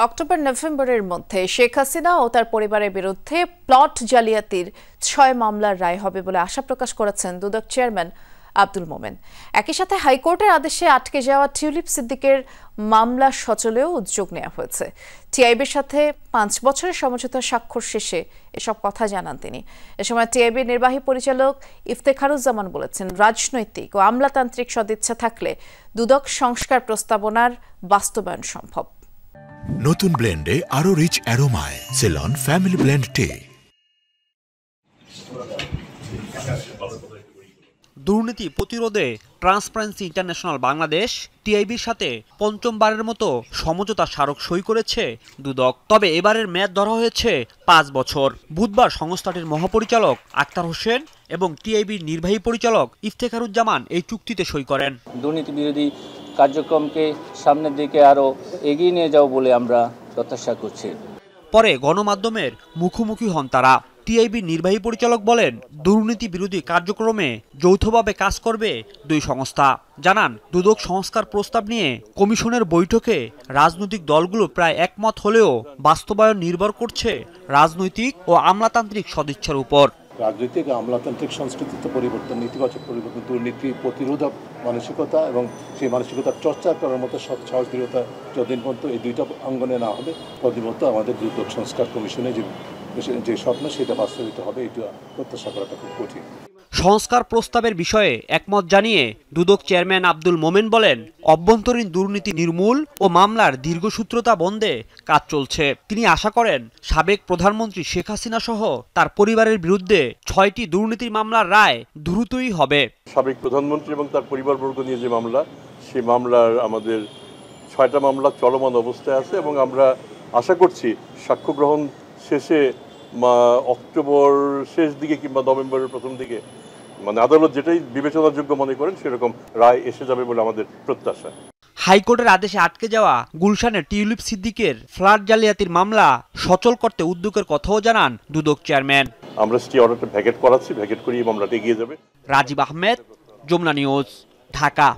October নভেম্বরের মধ্যে শেখ হাসিনা ও তার পরিবারের বিরুদ্ধে প্লট জালিয়াতির ৬ মামলার রায় হবে বলে আশা প্রকাশ করেছেন দুদক চেয়ারম্যান আব্দুল মোমেন। একই সাথে হাইকোর্টের আদেশে আটকে যাওয়া টিউলিপ সিদ্দিকের মামলা সচলেও উদ্যোগ নেওয়া হয়েছে। টিআইবির সাথে ৫ বছরের সমঝোতা স্বাক্ষর শেষে এসব কথা জানান তিনি। এ সময় টিআইবির নির্বাহী পরিচালক ইফতেখারুজ্জামান বলেছেন, রাজনৈতিক ও আমলাতান্ত্রিক সদিচ্ছা থাকলে দুদক সংস্কার প্রস্তাবনার বাস্তবায়ন সম্ভব। নতুন ব্লেন্ডে আরো রিচ অ্যারোমায় সেলন ফ্যামিলি ব্লেন্ড টে। দুর্নীতি প্রতিরোধে ট্রান্সপারেন্সি ইন্টারন্যাশনাল বাংলাদেশ টিআইবির সাথে পঞ্চমবারের মতো সমঝোতা স্মারক সই করেছে দুদক। তবে এবারের মেয়াদ ধরা হয়েছে ৫ বছর। বুধবার সংস্থাটির মহাপরিচালক আক্তার হোসেন এবং টিআইবির নির্বাহী পরিচালক ইফতেখারুজ্জামান এই চুক্তিতে সই করেন। দুর্নীতি বিরোধী কার্যক্রমকে সামনের দিকে আরও এগিয়ে নিয়ে যাও বলে আমরা প্রত্যাশা করছি। পরে গণমাধ্যমের মুখোমুখি হন তারা। টিআইবির নির্বাহী পরিচালক বলেন, দুর্নীতি বিরোধী কার্যক্রমে যৌথভাবে কাজ করবে দুই সংস্থা। জানান, দুদক সংস্কার প্রস্তাব নিয়ে কমিশনের বৈঠকে রাজনৈতিক দলগুলো প্রায় একমত হলেও বাস্তবায়ন নির্ভর করছে রাজনৈতিক ও আমলাতান্ত্রিক সদিচ্ছার উপর। রাজনৈতিক আমলাতান্ত্রিক সংস্কৃতিতে পরিবর্তন, নেতিবাচক পরিবর্তন, দুর্নীতি প্রতিরোধক মানসিকতা এবং সেই মানসিকতার চর্চা করার মতো সাহস দৃঢ়তা যতদিন পর্যন্ত এই দুইটা অঙ্গনে না হবে ততদিন পর্যন্ত আমাদের দুদক সংস্কার কমিশনে যে স্বপ্ন সেটা বাস্তবিত হবে, এটা প্রত্যাশা করাটা খুব কঠিন। সংস্কার প্রস্তাবের বিষয়ে একমত জানিয়ে দুদক চেয়ারম্যান আব্দুল মোমেন বলেন, অভ্যন্তরীণ দুর্নীতি নির্মূল ও মামলার দীর্ঘসূত্রতা বন্ধে কাজ চলছে। তিনি আশা করেন, সাবেক প্রধানমন্ত্রী শেখ হাসিনা সহ তার পরিবারের বিরুদ্ধে ৬টি দুর্নীতির মামলার রায় দ্রুতই হবে। সাবেক প্রধানমন্ত্রী এবং তার পরিবারবর্গ নিয়ে যে মামলা, সেই মামলার আমাদের ৬টা মামলা চলমান অবস্থায় আছে এবং আমরা আশা করছি সাক্ষ্য গ্রহণ শেষে অক্টোবর শেষ দিকে কিংবা নভেম্বরের প্রথম দিকে আদালত যেটাই বিবেচনাযোগ্য মনে করেন সেরকম রায় এসে যাবে বলে আমাদের প্রত্যাশা। হাইকোর্টের আদেশে আটকে যাওয়া গুলশানের টিউলিপ সিদ্দিকের ফ্ল্যাট জালিয়াতির মামলা সচল করতে উদ্যোগের কথাও জানান দুদক চেয়ারম্যান। আমরা স্টে অর্ডারটা ভ্যাকেট করাচ্ছি, ভ্যাকেট করিয়ে মামলাটা এগিয়ে যাবে। রাজীব আহমেদ, যমুনা নিউজ, ঢাকা।